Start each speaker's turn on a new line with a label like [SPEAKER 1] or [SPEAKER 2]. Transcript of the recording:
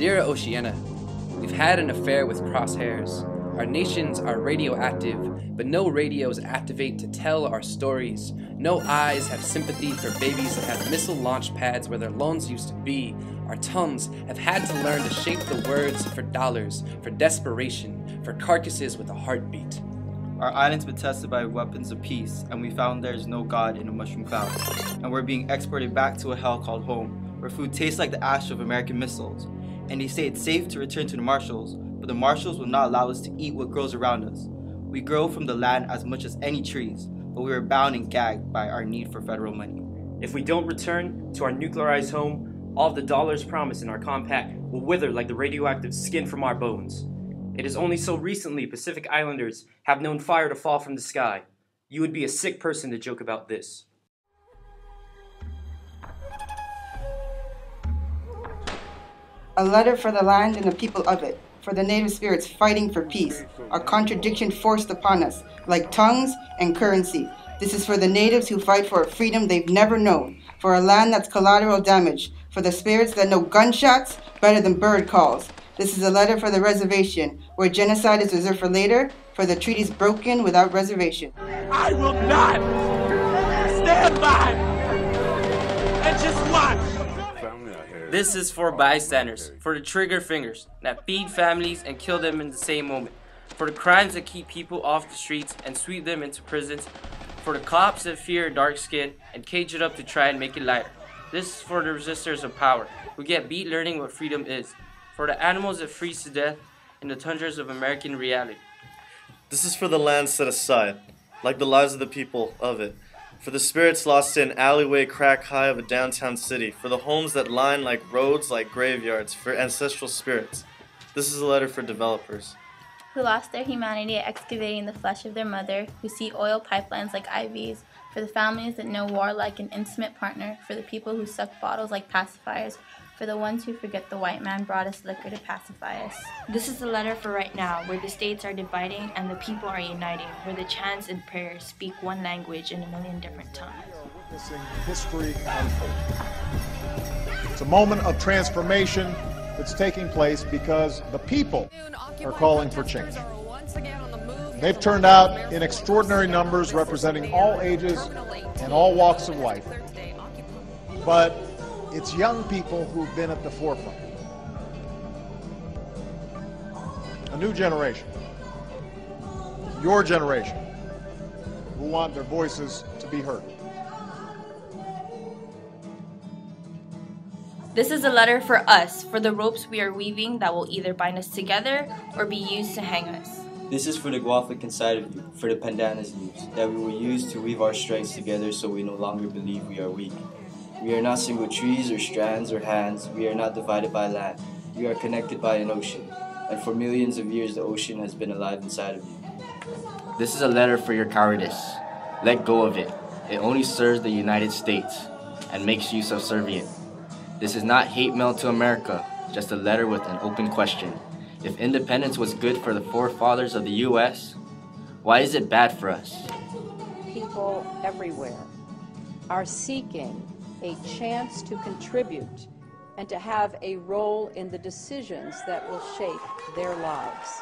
[SPEAKER 1] Dear Oceania, we've had an affair with crosshairs. Our nations are radioactive, but no radios activate to tell our stories. No eyes have sympathy for babies that have missile launch pads where their lawns used to be. Our tongues have had to learn to shape the words for dollars, for desperation, for carcasses with a heartbeat.
[SPEAKER 2] Our island's been tested by weapons of peace, and we found there is no God in a mushroom cloud. And we're being exported back to a hell called home, where food tastes like the ash of American missiles. And they say it's safe to return to the Marshalls, but the Marshalls will not allow us to eat what grows around us. We grow from the land as much as any trees, but we are bound and gagged by our need for federal money.
[SPEAKER 3] If we don't return to our nuclearized home, all of the dollars promised in our compact will wither like the radioactive skin from our bones. It is only so recently Pacific Islanders have known fire to fall from the sky. You would be a sick person to joke about this.
[SPEAKER 4] A letter for the land and the people of it, for the native spirits fighting for peace, a contradiction forced upon us, like tongues and currency. This is for the natives who fight for a freedom they've never known, for a land that's collateral damage, for the spirits that know gunshots better than bird calls. This is a letter for the reservation, where genocide is reserved for later, for the treaties broken without reservation.
[SPEAKER 5] I will not stand by and just watch.
[SPEAKER 6] This is for bystanders, for the trigger fingers that feed families and kill them in the same moment, for the crimes that keep people off the streets and sweep them into prisons, for the cops that fear dark skin and cage it up to try and make it lighter. This is for the resistors of power, who get beat learning what freedom is, for the animals that freeze to death in the tundras of American reality.
[SPEAKER 7] This is for the land set aside, like the lives of the people of it, for the spirits lost in alleyway crack high of a downtown city, for the homes that line like roads, like graveyards, for ancestral spirits. This is a letter for developers,
[SPEAKER 8] who lost their humanity excavating the flesh of their mother, who see oil pipelines like IVs, for the families that know war like an intimate partner, for the people who suck bottles like pacifiers, for the ones who forget the white man brought us liquor to pacify us.
[SPEAKER 9] This is the letter for right now, where the states are dividing and the people are uniting, where the chants and prayers speak one language in a million different tongues.
[SPEAKER 10] Witnessing history unfold. It's a moment of transformation that's taking place because the people are calling for change. They've turned out in extraordinary numbers representing all ages and all walks of life. But it's young people who've been at the forefront. A new generation, your generation, who want their voices to be heard.
[SPEAKER 9] This is a letter for us, for the ropes we are weaving that will either bind us together or be used to hang us.
[SPEAKER 11] This is for the Guafic inside of you, for the pandanus leaves, that we will use to weave our strengths together so we no longer believe we are weak. We are not single trees or strands or hands. We are not divided by land. We are connected by an ocean. And for millions of years, the ocean has been alive inside of you.
[SPEAKER 12] This is a letter for your cowardice. Let go of it. It only serves the United States and makes you subservient. This is not hate mail to America, just a letter with an open question. If independence was good for the forefathers of the U.S., why is it bad for us?
[SPEAKER 13] People everywhere are seeking a chance to contribute and to have a role in the decisions that will shape their lives.